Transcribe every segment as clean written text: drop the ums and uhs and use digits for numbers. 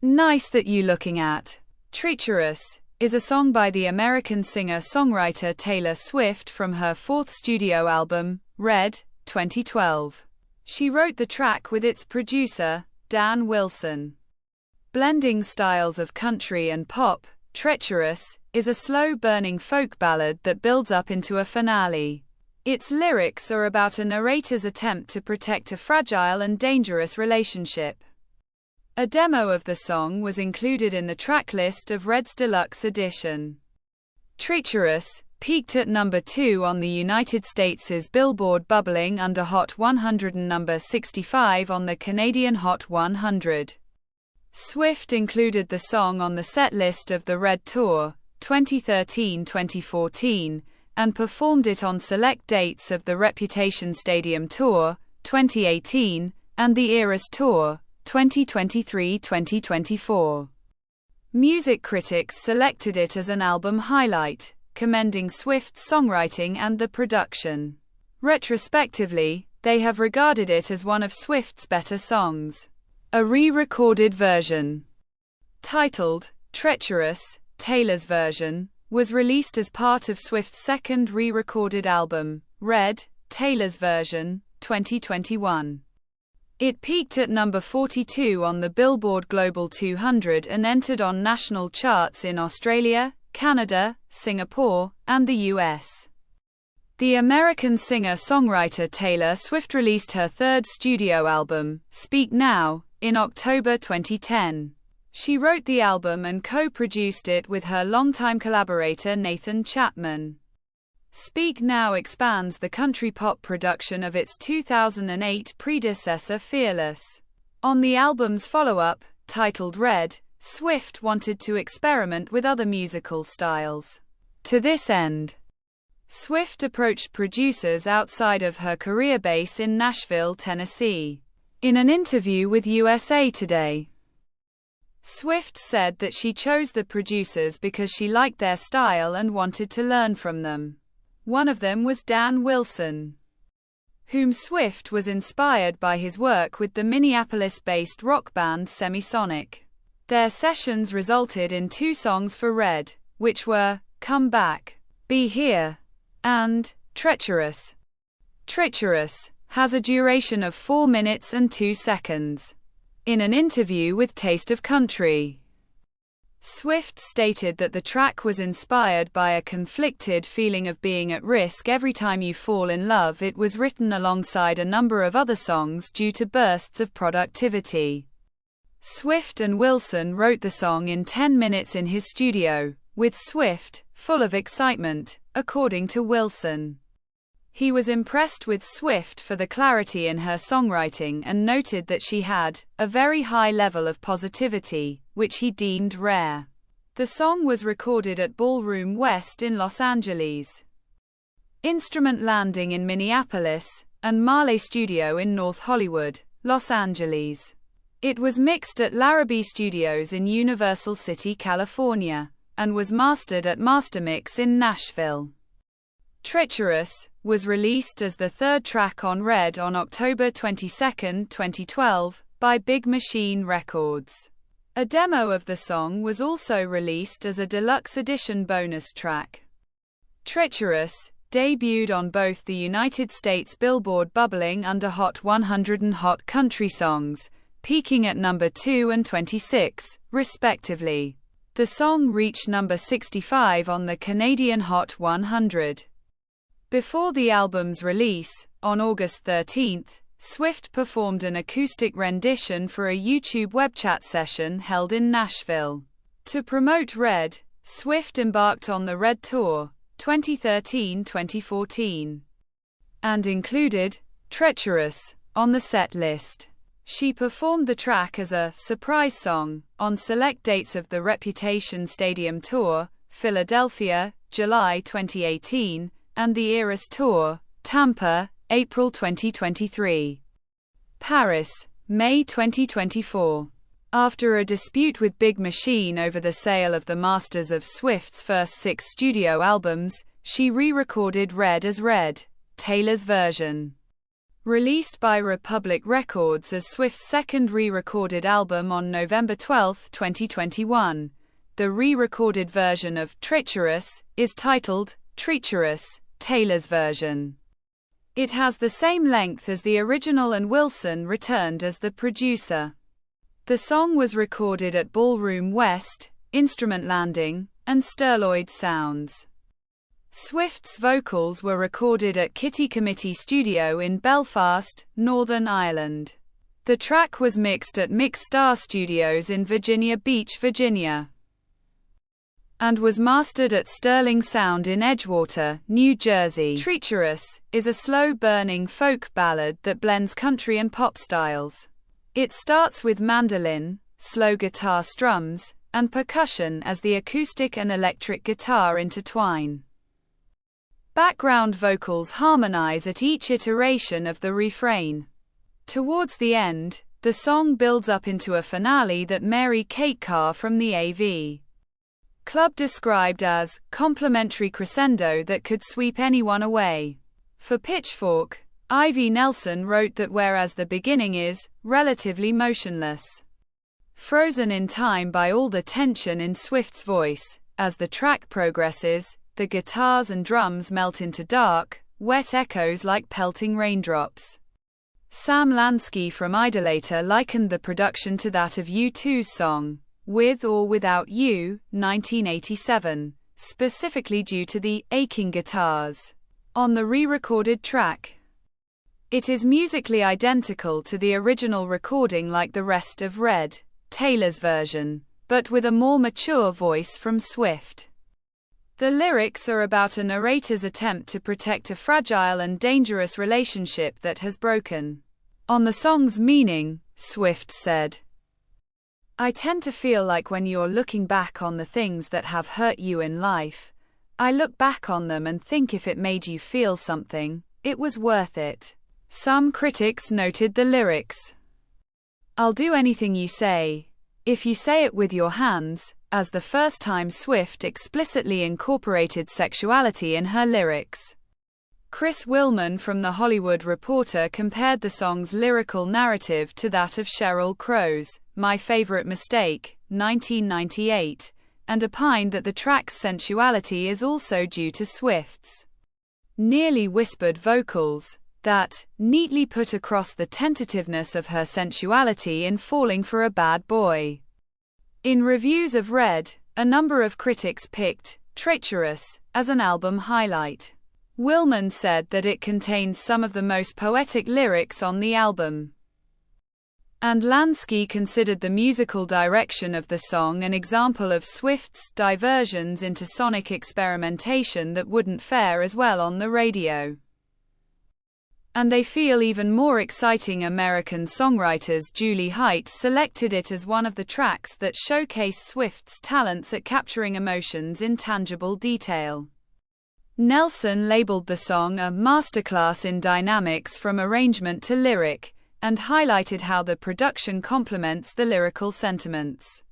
Nice That You Looking At. Treacherous is a song by the American singer-songwriter Taylor Swift from her fourth studio album, Red, 2012. She wrote the track with its producer, Dan Wilson. Blending styles of country and pop, Treacherous is a slow-burning folk ballad that builds up into a finale. Its lyrics are about a narrator's attempt to protect a fragile and dangerous relationship. A demo of the song was included in the tracklist of Red's deluxe edition. Treacherous peaked at number 2 on the United States' Billboard Bubbling Under Hot 100 and number 65 on the Canadian Hot 100. Swift included the song on the setlist of the Red Tour, 2013-2014, and performed it on select dates of the Reputation Stadium Tour, 2018, and the Eras Tour, 2023-2024. Music critics selected it as an album highlight, commending Swift's songwriting and the production. Retrospectively, they have regarded it as one of Swift's better songs. A re-recorded version, titled Treacherous, Taylor's version, was released as part of Swift's second re-recorded album, Red, Taylor's version, 2021. It peaked at number 42 on the Billboard Global 200 and entered on national charts in Australia, Canada, Singapore, and the US. The American singer-songwriter Taylor Swift released her third studio album, Speak Now, in October 2010. She wrote the album and co-produced it with her longtime collaborator Nathan Chapman. Speak Now expands the country pop production of its 2008 predecessor Fearless. On the album's follow-up, titled Red, Swift wanted to experiment with other musical styles. To this end, Swift approached producers outside of her career base in Nashville, Tennessee. In an interview with USA Today, Swift said that she chose the producers because she liked their style and wanted to learn from them. One of them was Dan Wilson, whom Swift was inspired by his work with the Minneapolis-based rock band Semisonic. Their sessions resulted in 2 songs for Red, which were Come Back, Be Here, and Treacherous. Treacherous has a duration of 4 minutes and 2 seconds. In an interview with Taste of Country, Swift stated that the track was inspired by a conflicted feeling of being at risk every time you fall in love. It was written alongside a number of other songs due to bursts of productivity. Swift and Wilson wrote the song in 10 minutes in his studio, with Swift full of excitement, according to Wilson. He was impressed with Swift for the clarity in her songwriting and noted that she had a very high level of positivity, which he deemed rare. The song was recorded at Ballroom West in Los Angeles, Instrument Landing in Minneapolis, and Marley Studio in North Hollywood, Los Angeles. It was mixed at Larrabee Studios in Universal City, California, and was mastered at Mastermix in Nashville. Treacherous was released as the third track on Red on October 22, 2012, by Big Machine Records. A demo of the song was also released as a deluxe edition bonus track. Treacherous debuted on both the United States Billboard Bubbling Under Hot 100 and Hot Country Songs, peaking at number 2 and 26, respectively. The song reached number 65 on the Canadian Hot 100. Before the album's release, on August 13, Swift performed an acoustic rendition for a YouTube web chat session held in Nashville. To promote Red, Swift embarked on the Red Tour, 2013-2014, and included Treacherous on the set list. She performed the track as a surprise song on select dates of the Reputation Stadium Tour, Philadelphia, July 2018, and the Eras Tour, Tampa, April 2023. Paris, May 2024. After a dispute with Big Machine over the sale of the masters of Swift's first 6 studio albums, she re-recorded Red as Red, Taylor's version. Released by Republic Records as Swift's second re-recorded album on November 12, 2021, the re-recorded version of Treacherous is titled Treacherous, Taylor's version. It has the same length as the original and Wilson returned as the producer. The song was recorded at Ballroom West, Instrument Landing, and Sterloid Sounds. Swift's vocals were recorded at Kitty Committee Studio in Belfast, Northern Ireland. The track was mixed at Mix Star Studios in Virginia Beach, Virginia, and was mastered at Sterling Sound in Edgewater, New Jersey. Treacherous is a slow-burning folk ballad that blends country and pop styles. It starts with mandolin, slow guitar strums, and percussion as the acoustic and electric guitar intertwine. Background vocals harmonize at each iteration of the refrain. Towards the end, the song builds up into a finale that Mary-Kate Carr from the AV Club described as complimentary crescendo that could sweep anyone away. For Pitchfork, Ivy Nelson wrote that whereas the beginning is relatively motionless, frozen in time by all the tension in Swift's voice, as the track progresses, the guitars and drums melt into dark, wet echoes like pelting raindrops. Sam Lansky from Idolator likened the production to that of U2's song, With or Without You, 1987, specifically due to the aching guitars on the re-recorded track. It is musically identical to the original recording like the rest of Red, Taylor's version, but with a more mature voice from Swift. The lyrics are about a narrator's attempt to protect a fragile and dangerous relationship that has broken. On the song's meaning, Swift said, "I tend to feel like when you're looking back on the things that have hurt you in life, I look back on them and think if it made you feel something, it was worth it." Some critics noted the lyrics, "I'll do anything you say, if you say it with your hands," as the first time Swift explicitly incorporated sexuality in her lyrics. Chris Willman from The Hollywood Reporter compared the song's lyrical narrative to that of Sheryl Crow's My Favorite Mistake, 1998, and opined that the track's sensuality is also due to Swift's nearly whispered vocals, that neatly put across the tentativeness of her sensuality in Falling for a Bad Boy. In reviews of Red, a number of critics picked Treacherous as an album highlight. Willman said that it contains some of the most poetic lyrics on the album, and Lansky considered the musical direction of the song an example of Swift's diversions into sonic experimentation that wouldn't fare as well on the radio. And they feel even more exciting. American songwriters Julie Height selected it as one of the tracks that showcase Swift's talents at capturing emotions in tangible detail. Nelson labeled the song a masterclass in dynamics from arrangement to lyric, and highlighted how the production complements the lyrical sentiments.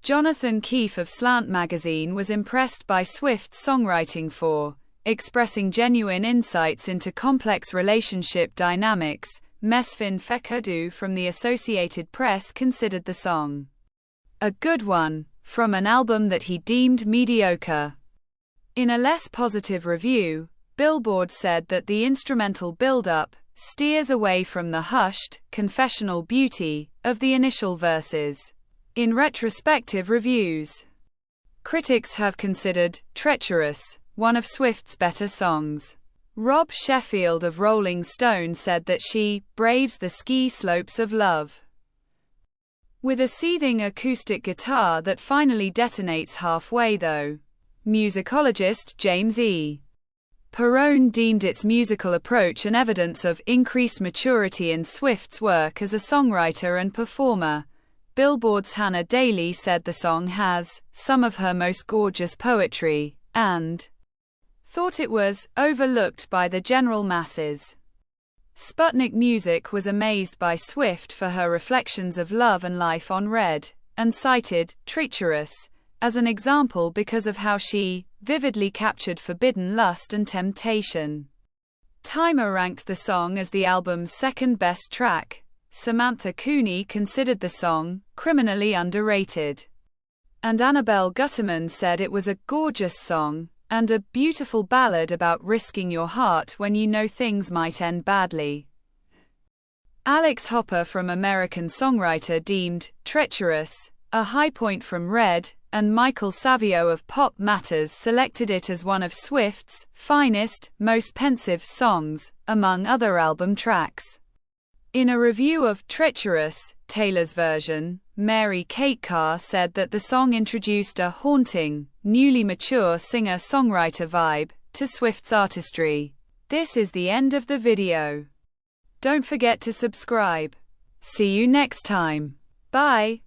Jonathan Keefe of Slant magazine was impressed by Swift's songwriting for expressing genuine insights into complex relationship dynamics. Mesfin Fekadu from the Associated Press considered the song a good one, from an album that he deemed mediocre. In a less positive review, Billboard said that the instrumental build-up steers away from the hushed, confessional beauty of the initial verses. In retrospective reviews, critics have considered Treacherous one of Swift's better songs. Rob Sheffield of Rolling Stone said that she braves the ski slopes of love with a seething acoustic guitar that finally detonates halfway though. Musicologist James E. Perrone deemed its musical approach an evidence of increased maturity in Swift's work as a songwriter and performer. Billboard's Hannah Daly said the song has some of her most gorgeous poetry, and thought it was overlooked by the general masses. Sputnik Music was amazed by Swift for her reflections of love and life on Red, and cited Treacherous as an example because of how she vividly captured forbidden lust and temptation. Timer ranked the song as the album's second best track. Samantha Cooney considered the song criminally underrated. And Annabelle Gutterman said it was a gorgeous song and a beautiful ballad about risking your heart when you know things might end badly. Alex Hopper from American Songwriter deemed Treacherous a high point from Red, and Michael Savio of Pop Matters selected it as one of Swift's finest, most pensive songs, among other album tracks. In a review of Treacherous, Taylor's version, Mary Kate Carr said that the song introduced a haunting, newly mature singer-songwriter vibe to Swift's artistry. This is the end of the video. Don't forget to subscribe. See you next time. Bye.